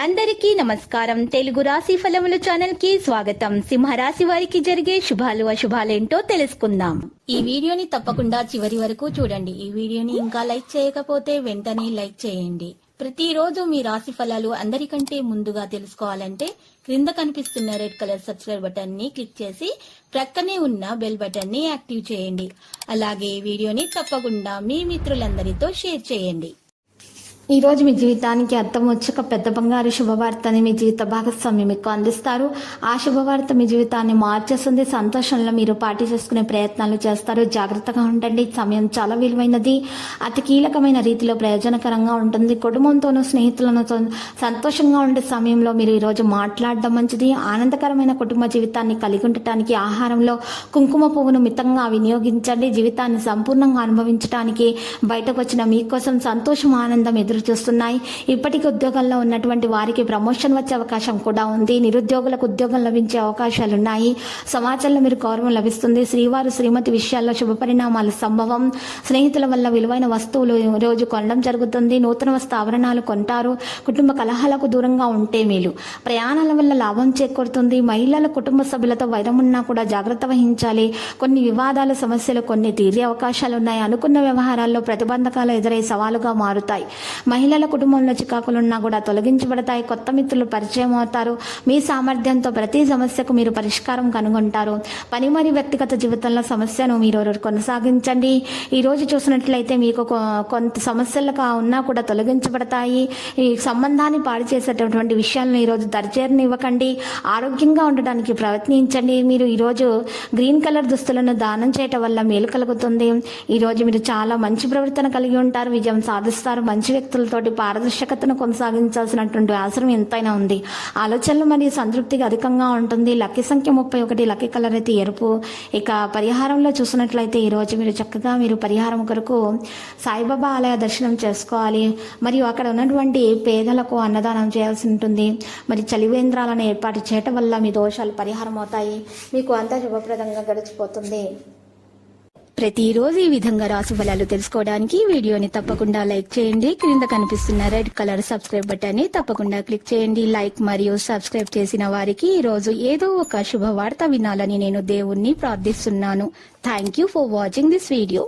అందరికీ నమస్కారం. తెలుగు రాశి ఫలముల ఛానల్ కి స్వాగతం. సింహరాశి వారికి జరిగే శుభాలు అశుభాలేంటో తెలుసుకుందాం. ఈ వీడియోని తప్పకుండా చివరి వరకు చూడండి. ఈ వీడియోని ఇంకా లైక్ చేయకపోతే వెంటనే లైక్ చేయండి. ప్రతిరోజు మీ రాశి ఫలాలు అందరికంటే ముందుగా తెలుసుకోవాలంటే క్రింద కనిపిస్తున్న రెడ్ కలర్ సబ్స్క్రైబ్ బటన్ ని క్లిక్ చేసి ప్రక్కనే ఉన్న బెల్ బటన్ ని యాక్టివ్ చేయండి. అలాగే ఈ వీడియోని తప్పకుండా మీ మిత్రులందరితో షేర్ చేయండి. ఈ రోజు మీ జీవితానికి అర్థం వచ్చక పెద్ద బంగారు శుభవార్తని మీ జీవిత భాగస్వామి మీకు అందిస్తారు. ఆ శుభవార్త మీ జీవితాన్ని మార్చేస్తుంది. సంతోషంలో మీరు పార్టీ చేసుకునే ప్రయత్నాలు చేస్తారు. జాగ్రత్తగా ఉండండి. సమయం చాలా విలువైనది. అతి కీలకమైన రీతిలో ప్రయోజనకరంగా ఉంటుంది. కుటుంబంతోనూ స్నేహితులను సంతోషంగా ఉండే సమయంలో మీరు ఈరోజు మాట్లాడడం మంచిది. ఆనందకరమైన కుటుంబ జీవితాన్ని కలిగి ఉండటానికి ఆహారంలో కుంకుమ పువ్వును మితంగా వినియోగించండి. జీవితాన్ని సంపూర్ణంగా అనుభవించడానికి బయటకు వచ్చిన మీకోసం సంతోషం ఆనందం ఎదురు చూస్తున్నాయి. ఇప్పటికీ ఉద్యోగంలో ఉన్నటువంటి వారికి ప్రమోషన్ వచ్చే అవకాశం కూడా ఉంది. నిరుద్యోగులకు ఉద్యోగం లభించే అవకాశాలున్నాయి. సమాజంలో మీరు గౌరవం లభిస్తుంది. శ్రీవారు శ్రీమతి విషయాల్లో శుభ పరిణామాలు సంభవం. స్నేహితుల వల్ల విలువైన వస్తువులు రోజు కొనడం జరుగుతుంది. నూతన వస్తు ఆభరణాలు కొంటారు. కుటుంబ కలహాలకు దూరంగా ఉంటే మేలు. ప్రయాణాల వల్ల లాభం చేకూరుతుంది. మహిళల కుటుంబ సభ్యులతో వైరమున్నా కూడా జాగ్రత్త వహించాలి. కొన్ని వివాదాల సమస్యలు కొన్ని తీరే అవకాశాలున్నాయి. అనుకున్న వ్యవహారాల్లో ప్రతిబంధకాలు ఎదురై సవాలుగా మారుతాయి. మహిళల కుటుంబంలో చికాకులున్నా కూడా తొలగించబడతాయి. కొత్త మిత్రులు పరిచయం అవుతారు. మీ సామర్థ్యంతో ప్రతి సమస్యకు మీరు పరిష్కారం కనుగొంటారు. పని మరియు వ్యక్తిగత జీవితంలో సమస్యను మీరు కొనసాగించండి. ఈ రోజు చూసినట్లయితే మీకు కొంత సమస్యలుగా ఉన్నా కూడా తొలగించబడతాయి. ఈ సంబంధాన్ని పాడు చేసేటటువంటి విషయాలను ఈరోజు దరిచేరనివ్వకండి. ఆరోగ్యంగా ఉండడానికి ప్రయత్నించండి. మీరు ఈరోజు గ్రీన్ కలర్ దుస్తులను దానం చేయటం వల్ల మేలు కలుగుతుంది. ఈరోజు మీరు చాలా మంచి ప్రవర్తన కలిగి ఉంటారు. విజయం సాధిస్తారు. మంచి వ్యక్తులతోటి పారదర్శకతను కొనసాగించాల్సినటువంటి అవసరం ఎంతైనా ఉంది. ఆలోచనలు మరియు సంతృప్తిగా అధికంగా ఉంటుంది. లక్కీ సంఖ్య 31. లక్కీ కలర్ అయితే ఎరుపు. ఇక పరిహారంలో చూసినట్లయితే ఈరోజు మీరు చక్కగా పరిహారం కొరకు సాయిబాబా ఆలయ దర్శనం చేసుకోవాలి. మరియు అక్కడ ఉన్నటువంటి పేదలకు అన్నదానం చేయాల్సి ఉంటుంది. మరి చలివేంద్రాలను ఏర్పాటు చేయటం వల్ల మీ దోషాలు పరిహారం అవుతాయి. మీకు అంతా శుభప్రదంగా గడిచిపోతుంది. ప్రతిరోజు ఈ విధంగా రాశి ఫలాలు తెలుసుకోవడానికి వీడియోని తప్పకుండా లైక్ చేయండి. క్రింద కనిపిస్తున్న రెడ్ కలర్ సబ్స్క్రైబ్ బటన్ ని తప్పకుండా క్లిక్ చేయండి. లైక్ మరియు సబ్స్క్రైబ్ చేసిన వారికి ఈ రోజు ఏదో ఒక శుభవార్త వినాలని నేను దేవుణ్ణి ప్రార్థిస్తున్నాను. Thank you for watching this video.